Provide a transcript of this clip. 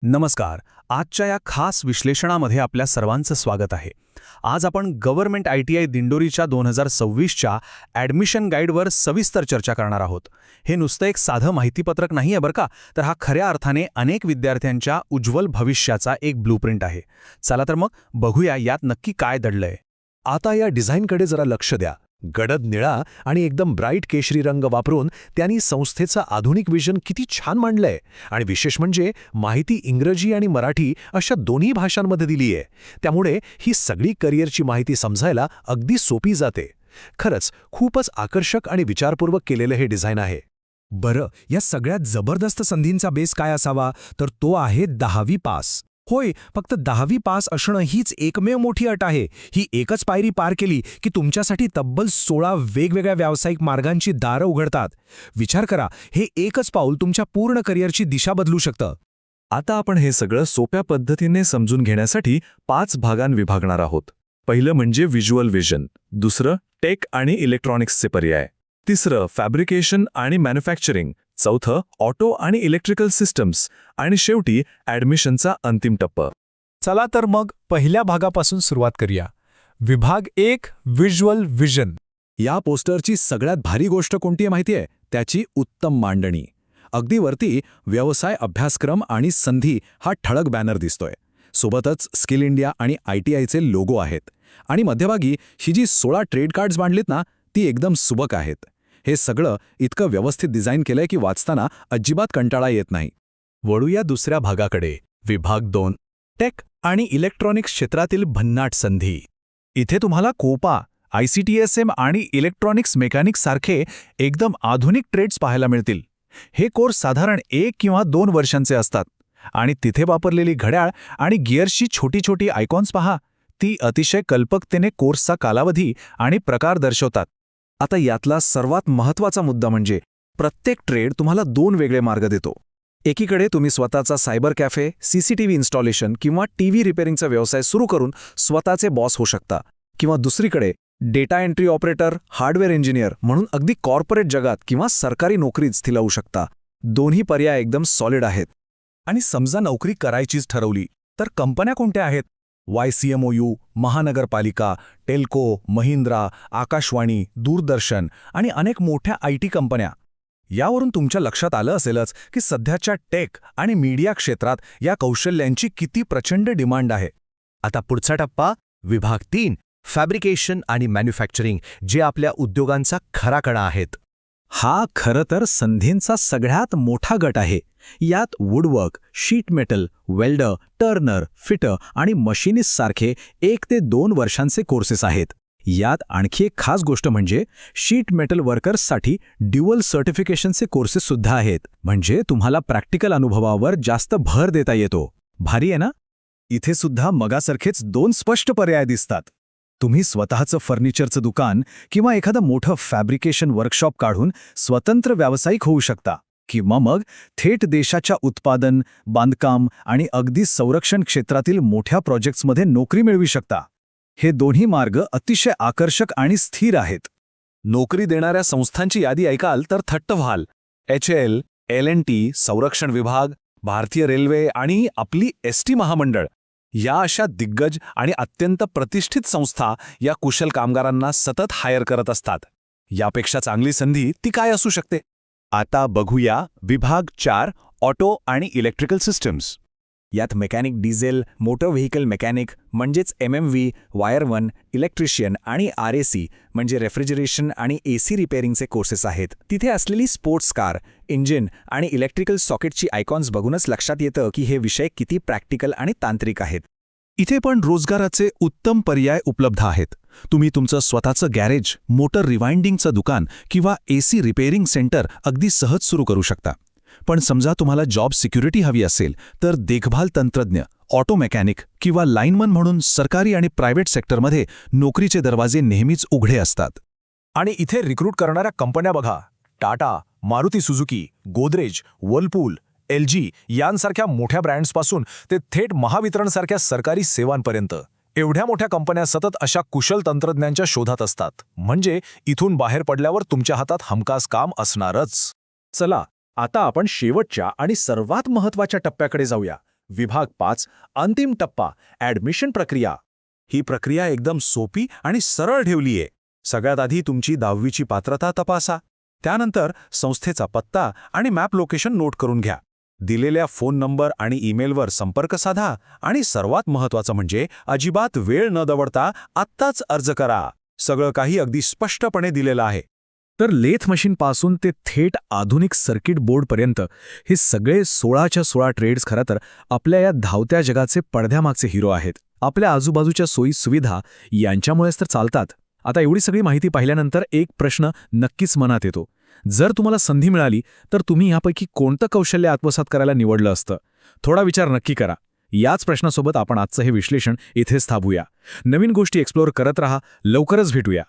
नमस्कार. आजच्या या खास विश्लेषणामध्ये आपल्या सर्वांचं स्वागत आहे. आज आपण गव्हर्नमेंट ITI दिंडोरीच्या 2026च्या ॲडमिशन गाईडवर सविस्तर चर्चा करणार आहोत. हे नुसतं एक साधं माहितीपत्रक नाही आहे बरं का, तर हा खऱ्या अर्थाने अनेक विद्यार्थ्यांच्या उज्ज्वल भविष्याचा एक ब्लूप्रिंट आहे. चला तर मग बघूया यात नक्की काय दडलंय. आता या डिझाईनकडे जरा लक्ष द्या. गडद निळा आणि एकदम ब्राईट केशरी रंग वापरून त्यांनी संस्थेचं आधुनिक विजन किती छान मांडलंय. आणि विशेष म्हणजे माहिती इंग्रजी आणि मराठी अशा दोन्ही भाषांमध्ये दिली आहे. त्यामुळे ही सगळी करिअरची माहिती समजायला अगदी सोपी जाते. खरंच खूपच आकर्षक आणि विचारपूर्वक केलेलं हे डिझाईन आहे. बरं, या सगळ्यात जबरदस्त संधींचा बेस काय असावा, तर तो आहे 10वी पास. होय, फक्त 10वी पास असणं हीच एकमेव मोठी अट आहे. ही एकच पायरी पार केली की तुमच्यासाठी तब्बल 16 वेगवेगळ्या व्यावसायिक मार्गांची दारं उघडतात. विचार करा, हे एकच पाऊल तुमच्या पूर्ण करिअरची दिशा बदलू शकतं. आता आपण हे सगळं सोप्या पद्धतीने समजून घेण्यासाठी 5 भागांत विभागणार आहोत. पहिलं म्हणजे व्हिज्युअल विजन, दुसरं टेक आणि इलेक्ट्रॉनिक्सचे पर्याय, तिसरं फॅब्रिकेशन आणि मॅन्युफॅक्चरिंग, चौथं ऑटो आणि इलेक्ट्रिकल सिस्टम्स आणि शेवटी ॲडमिशनचा अंतिम टप्पा. चला तर मग पहिल्या भागापासून सुरुवात करूया. विभाग 1, व्हिज्युअल विजन. या पोस्टरची सगळ्यात भारी गोष्ट कोणती आहे माहिती आहे? त्याची उत्तम मांडणी. अगदी वरती व्यवसाय अभ्यासक्रम आणि संधी हा ठळक बॅनर दिसतोय. सोबतच स्किल इंडिया आणि ITIचे लोगो आहेत. आणि मध्यभागी ही जी 16 ट्रेड कार्ड्स मांडलीत ना, ती एकदम सुबक आहेत. हे सगळं इतकं व्यवस्थित डिझाईन केलंय की वाचताना अजिबात कंटाळा येत नाही. वळूया दुसऱ्या भागाकडे. विभाग 2, टेक आणि इलेक्ट्रॉनिक्स क्षेत्रातील भन्नाट संधी. इथे तुम्हाला कोपा, ICTSM आणि इलेक्ट्रॉनिक्स मेकॅनिक्स सारखे एकदम आधुनिक ट्रेड्स पाहायला मिळतील. हे कोर्स साधारण 1 किंवा 2 वर्षांचे असतात. आणि तिथे वापरलेली घड्याळ आणि गिअर्सची छोटी छोटी आयकॉन्स पहा, ती अतिशय कल्पकतेने कोर्सचा कालावधी आणि प्रकार दर्शवतात. आता यातला सर्वात महत्त्वाचा मुद्दा म्हणजे प्रत्येक ट्रेड तुम्हाला 2 वेगळे मार्ग देतो. एकीकडे तुम्ही स्वतःचा सायबर कॅफे, CCTV इन्स्टॉलेशन किंवा TV रिपेअरिंगचा व्यवसाय सुरू करून स्वतःचे बॉस होऊ शकता. किंवा दुसरीकडे data entry operator, hardware engineer म्हणून अगदी कॉर्पोरेट जगात किंवा सरकारी नोकरीत स्थिर होऊ शकता. दोन्ही पर्याय एकदम सॉलिड आहेत. आणि समजा नोकरी करायचीच ठरवली, तर कंपन्या कोणत्या आहेत? YCMOU, महानगरपालिका, टेल्को, महिंद्रा, आकाशवाणी, दूरदर्शन आणि अनेक मोठ्या IT कंपन्या. यावरून तुमच्या लक्षात आलं असेलच की सध्याच्या टेक आणि मीडिया क्षेत्रात या कौशल्यांची किती प्रचंड डिमांड आहे. आता पुढचा टप्पा, विभाग 3, फॅब्रिकेशन आणि मॅन्युफॅक्चरिंग, जे आपल्या उद्योगांचा खरा कणा आहेत. हा खरं तर संधींचा सगळ्यात मोठा गट आहे. यात woodwork, sheet metal, welder, Turner, fitter आणि मशिनिस्ट सारखे 1 ते 2 वर्षांचे कोर्सेस आहेत. यात आणखी एक खास गोष्ट म्हणजे शीट मेटल वर्कर्ससाठी ड्युअल सर्टिफिकेशनचे कोर्सेस सुद्धा आहेत. म्हणजे तुम्हाला प्रॅक्टिकल अनुभवावर जास्त भर देता येतो. भारी आहे ना? इथे सुद्धा मगासारखेच 2 स्पष्ट पर्याय दिसतात. तुम्ही स्वतःचं फर्निचरचं दुकान किंवा एखादं मोठं फॅब्रिकेशन वर्कशॉप काढून स्वतंत्र व्यावसायिक होऊ शकता. किंवा मग थेट देशाच्या उत्पादन, बांधकाम आणि अगदी संरक्षण क्षेत्रातील मोठ्या प्रोजेक्ट्समध्ये नोकरी मिळवू शकता. हे दोन्ही मार्ग अतिशय आकर्षक आणि स्थिर आहेत. नोकरी देणाऱ्या संस्थांची यादी ऐकाल तर थट्ट व्हाल. HAL, L&T, संरक्षण विभाग, भारतीय रेल्वे आणि आपली ST महामंडळ या अशा दिग्गज आणि अत्यंत प्रतिष्ठित संस्था या कुशल कामगारांना सतत हायर करत असतात. यापेक्षा चांगली संधी ती काय असू शकते? आता बघूया विभाग 4, ऑटो आणि इलेक्ट्रिकल सिस्टम्स. यात mechanic diesel, motor vehicle mechanic म्हणजेच MMV, वायरमन, इलेक्ट्रिशियन आणि RAC म्हणजे रेफ्रिजरेशन आणि AC रिपेअरिंगचे कोर्सेस आहेत. तिथे असलेली स्पोर्ट्स कार, इंजिन आणि इलेक्ट्रिकल सॉकेटची आयकॉन्स बघूनच लक्षात येतं की हे विषय किती प्रॅक्टिकल आणि तांत्रिक आहेत. इथे पण रोजगाराचे उत्तम पर्याय उपलब्ध आहेत. तुम्ही तुमचं स्वतःचं गॅरेज, मोटर रिवाइंडिंगचं दुकान किंवा AC रिपेअरिंग सेंटर अगदी सहज सुरू करू शकता. पण समजा तुम्हाला जॉब सिक्युरिटी हवी असेल तर देखभाल तंत्रज्ञ, ऑटो मेकॅनिक किंवा लाईनमन म्हणून सरकारी आणि प्रायव्हेट सेक्टरमध्ये नोकरीचे दरवाजे नेहमीच उघडे असतात. आणि इथे रिक्रूट करणाऱ्या कंपन्या बघा. Tata, Maruti Suzuki, Godrej, Whirlpool, LG यांसारख्या मोठ्या ब्रँड्सपासून ते थेट महावितरणसारख्या सरकारी सेवांपर्यंत एवढ्या मोठ्या कंपन्या सतत अशा कुशल तंत्रज्ञांच्या शोधात असतात. म्हणजे इथून बाहेर पडल्यावर तुमच्या हातात हमखास काम असणारच. चला, आता आपण शेवटच्या आणि सर्वात महत्त्वाच्या टप्प्याकडे जाऊया. विभाग 5 अंतिम टप्पा ॲडमिशन प्रक्रिया. ही प्रक्रिया एकदम सोपी आणि सरळ ठेवलीये. सगळ्यात आधी तुमची 10वीची पात्रता तपासा. त्यानंतर संस्थेचा पत्ता आणि मॅप लोकेशन नोट करून घ्या. दिलेल्या फोन नंबर आणि ईमेलवर संपर्क साधा आणि सर्वात महत्त्वाचं म्हणजे अजिबात वेळ न दवडता आत्ताच अर्ज करा. सगळं काही अगदी स्पष्टपणे दिलेलं आहे. तर लेथ मशीनपासून ते थेट आधुनिक सर्किट बोर्डपर्यंत हे सगळे 16च्या 16 ट्रेड्स खरं तर आपल्या या धावत्या जगाचे पडद्यामागचे हिरो आहेत. आपल्या आजूबाजूच्या सोयी सुविधा यांच्यामुळेच तर चालतात. आता एवढी सगळी माहिती पाहिल्यानंतर एक प्रश्न नक्कीच मनात येतो. जर तुम्हाला संधी मिळाली तर तुम्ही यापैकी कोणतं कौशल्य आत्मसात करायला निवडलं असतं? थोडा विचार नक्की करा. याच प्रश्नासोबत आपण आजचं हे विश्लेषण इथेच थांबूया. नवीन गोष्टी एक्सप्लोअर करत राहा. लवकरच भेटूया.